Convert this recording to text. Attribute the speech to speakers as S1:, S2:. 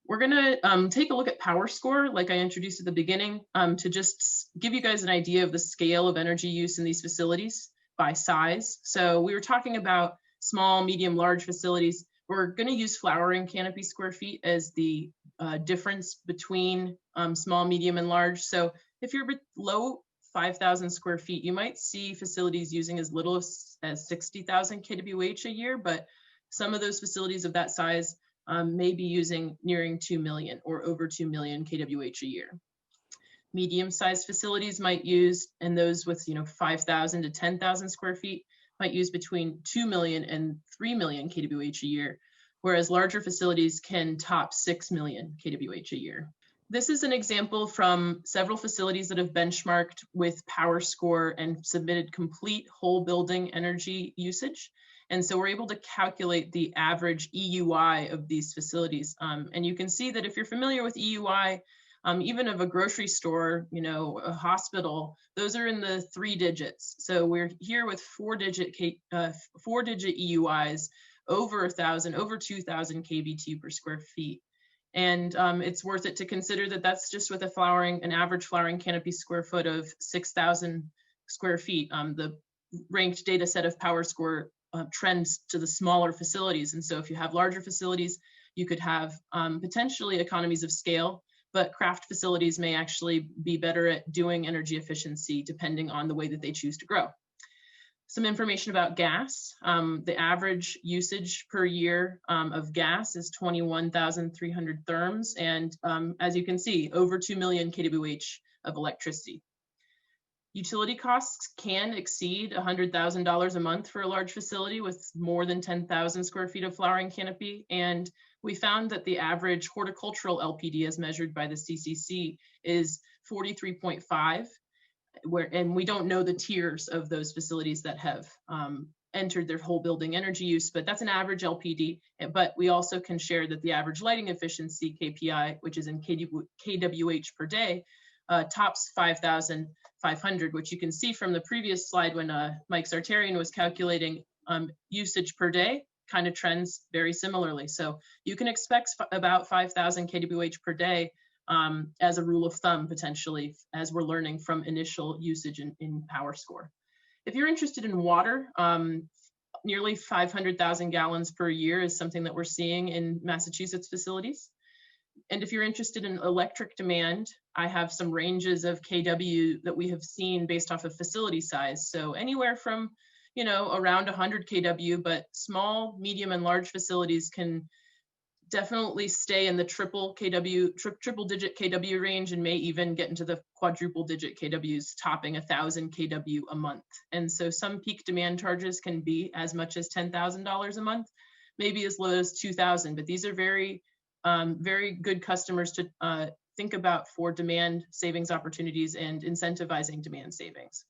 S1: We're gonna take a look at Powerscore, like I introduced at the beginning, to just give you guys an idea of the scale of energy use in these facilities by size. So we were talking about small, medium, large facilities. We're gonna use flowering canopy square feet as the difference between small, medium, and large. So if you're below 5,000 square feet, you might see facilities using as little as 60,000 kWh a year, but some of those facilities of that size may be using nearing 2 million or over 2 million kWh a year. Medium-sized facilities might use, and those with 5,000 to 10,000 square feet might use between 2 million and 3 million kWh a year, whereas larger facilities can top 6 million kWh a year. This is an example from several facilities that have benchmarked with Powerscore and submitted complete whole building energy usage. And so we're able to calculate the average EUI of these facilities. And you can see that if you're familiar with EUI, even of a grocery store, a hospital, those are in the 3 digits. So we're here with 4-digit EUIs, over 1,000, over 2,000 kBT per square feet. And it's worth it to consider that that's just with an average flowering canopy square foot of 6,000 square feet. The ranked data set of Powerscore trends to the smaller facilities. And so if you have larger facilities, you could have potentially economies of scale, but craft facilities may actually be better at doing energy efficiency depending on the way that they choose to grow. Some information about gas. The average usage per year of gas is 21,300 therms. And as you can see, over 2 million kWh of electricity. Utility costs can exceed $100,000 a month for a large facility with more than 10,000 square feet of flowering canopy. And we found that the average horticultural LPD as measured by the CCC is 43.5, and we don't know the tiers of those facilities that have entered their whole building energy use, but that's an average LPD. But we also can share that the average lighting efficiency KPI, which is in kWh per day, tops 5,500, which you can see from the previous slide when Mike Sartarian was calculating usage per day, kind of trends very similarly. So you can expect about 5,000 kWh per day as a rule of thumb, potentially, as we're learning from initial usage in Powerscore. If you're interested in water, nearly 500,000 gallons per year is something that we're seeing in Massachusetts facilities. And if you're interested in electric demand, I have some ranges of kW that we have seen based off of facility size. So anywhere from, around 100 kW, but small, medium, and large facilities can definitely stay in the triple digit kW range and may even get into the quadruple digit kWs, topping 1,000 kW a month. And so some peak demand charges can be as much as $10,000 a month, maybe as low as 2,000, but these are very good customers to think about for demand savings opportunities and incentivizing demand savings.